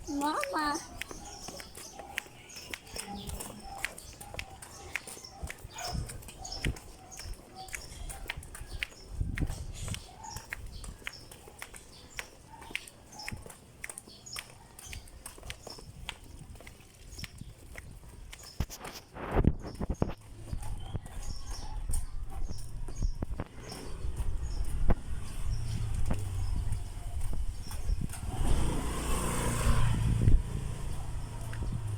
Mama.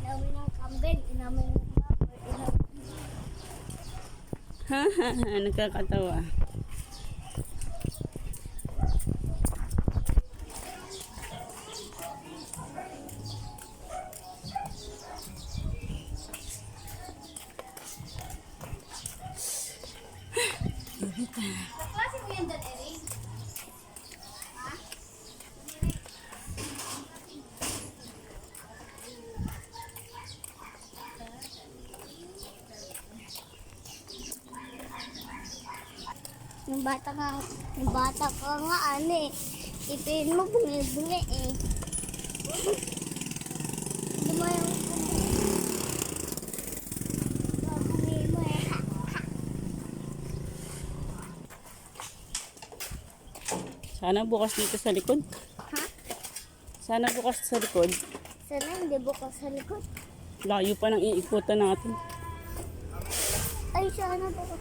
Inamin ng kambing, inamin ng baboy, Ha ha ha, nagkakatawa. Klase mo yan dyan, Erin? Ha? Yung bata ka nga, ano eh. Ipin mo, bungi-bungi eh. Hindi mo yung bungi mo eh. Sana bukas dito sa likod. Ha? Sana bukas sa likod. Sana hindi bukas sa likod. Layo pa ng iikutan natin. Ay, sana bukas.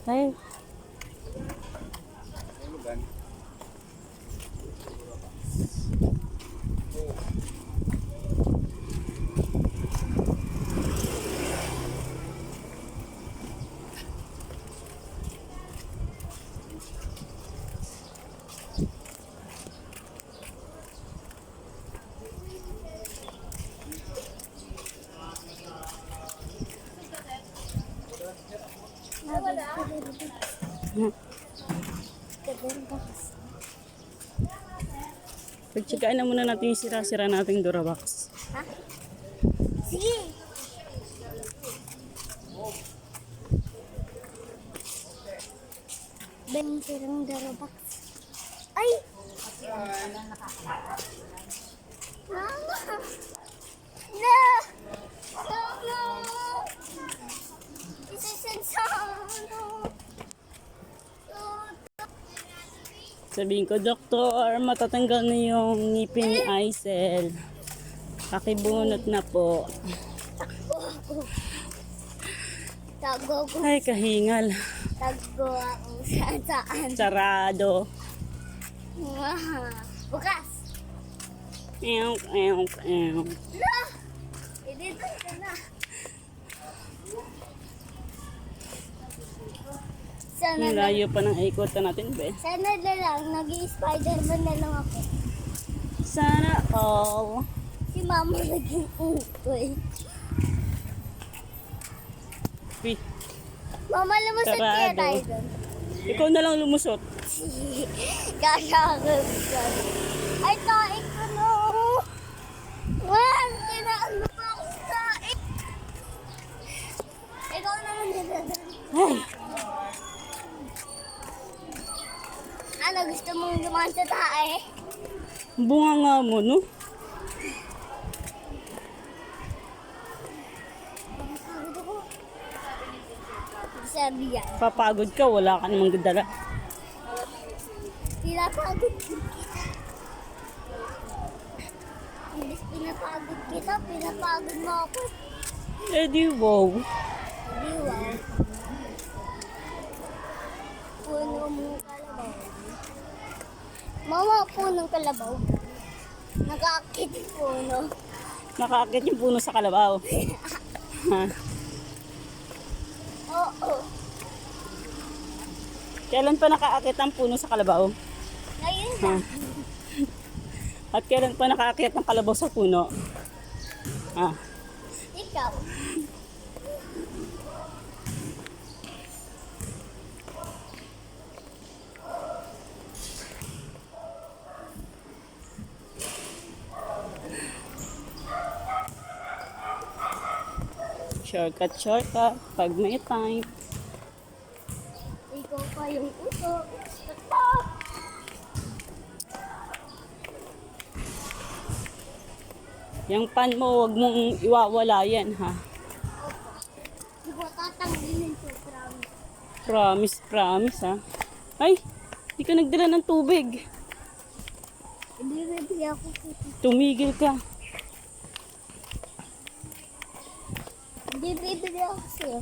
Ay, pagtsikain na muna natin yung sira-sira nating Durabox. Ha? Sige! Ben, sirang Durabox. Ay! Mama! No! No, no! Isasend sa ano? Sabihin ko, Doktor, matatanggal na yung ngipin ni Aisel. Pakibunot na po. Tago ko. Ay, kahingal. Tago ako saan. Sarado. Bukas! Ew, ew, ew. No! Dito ka na. Sana Ang layo pa ng ikutan natin, be. Sana na lang, nag-i-Spider-Man na lang ako. Sana all. Si Mama naging utoy. Pi, Mama, lumusot kaya Sarado. tayo doon. ikaw na lang lumusot. Kakakag dyan. Ay, taik ko no! Wan! Kinaano pa ako sa taik! Ikaw naman dyan. Ay, Ano, gusto mong lumahan sa tae? bunga nga mo, no? Pagod ako. Sabi yan. Papagod ka, wala ka namang dala. Pinapagod kita. Imbis pinapagod kita, pinapagod mo ako. Eh di wow. Hindi, wow. Puno mo kalabaw. Mama, punong kalabaw. Nag-aakit yung puno. Nakakit yung puno sa kalabaw. Ha? Oo. Kailan pa nakaakit ang puno sa kalabaw? Ngayon Ha? na. At kailan pa nakaakit ang kalabaw sa puno? Ha? Ikaw. Shortcut pag may time. Ikaw pa yung uso. Yung pan mo, wag mong iwawala yan, ha? Di ko tatanggilin to, promise. Promise, ha? Ay, di ka nagdala ng tubig. Hindi bibili ako kasi. Tumigil ka. Hindi bibili ako sa'yo.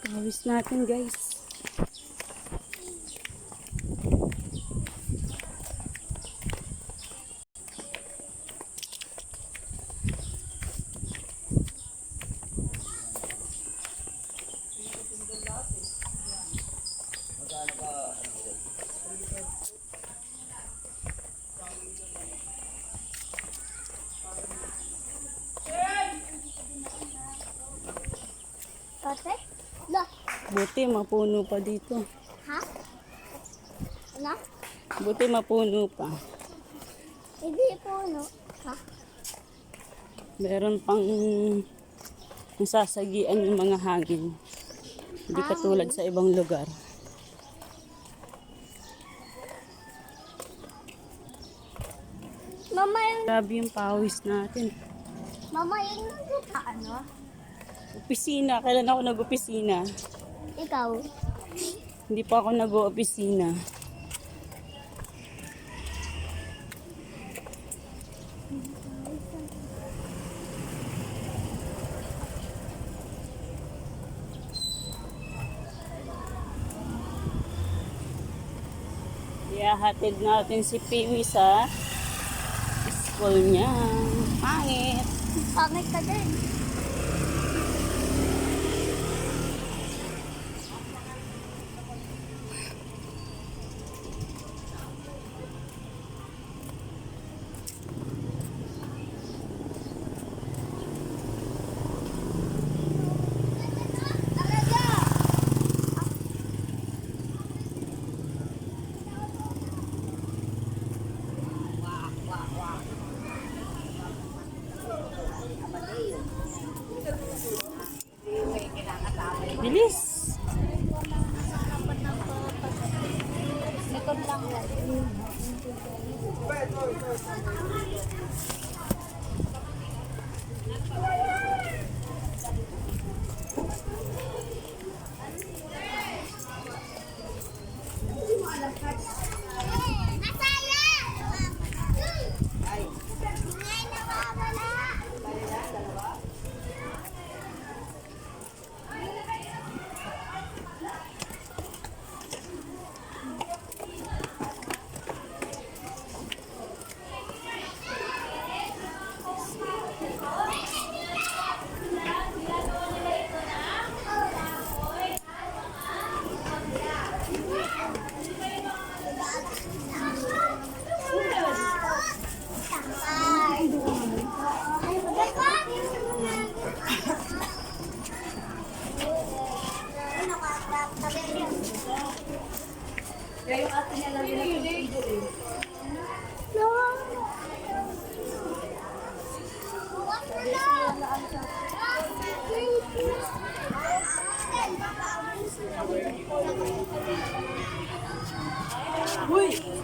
Pawis natin, guys. Ate? La. Buti, mapuno pa dito. Ha? Ano? Buti, mapuno pa. Hindi po, no? Ha? Meron pang nasasagian yung mga hangin. Hindi katulad sa ibang lugar. Mama, yung... Grabe yung pawis natin. Mama, yung nagsuka, ano? Opisina. Kailan ako nag-opisina? Ikaw? Hindi pa ako nag-opisina. Ihahatid natin si Piwi sa school niya. Pangit. Pangit ka din. Bilis. Likod lang yan. Uy!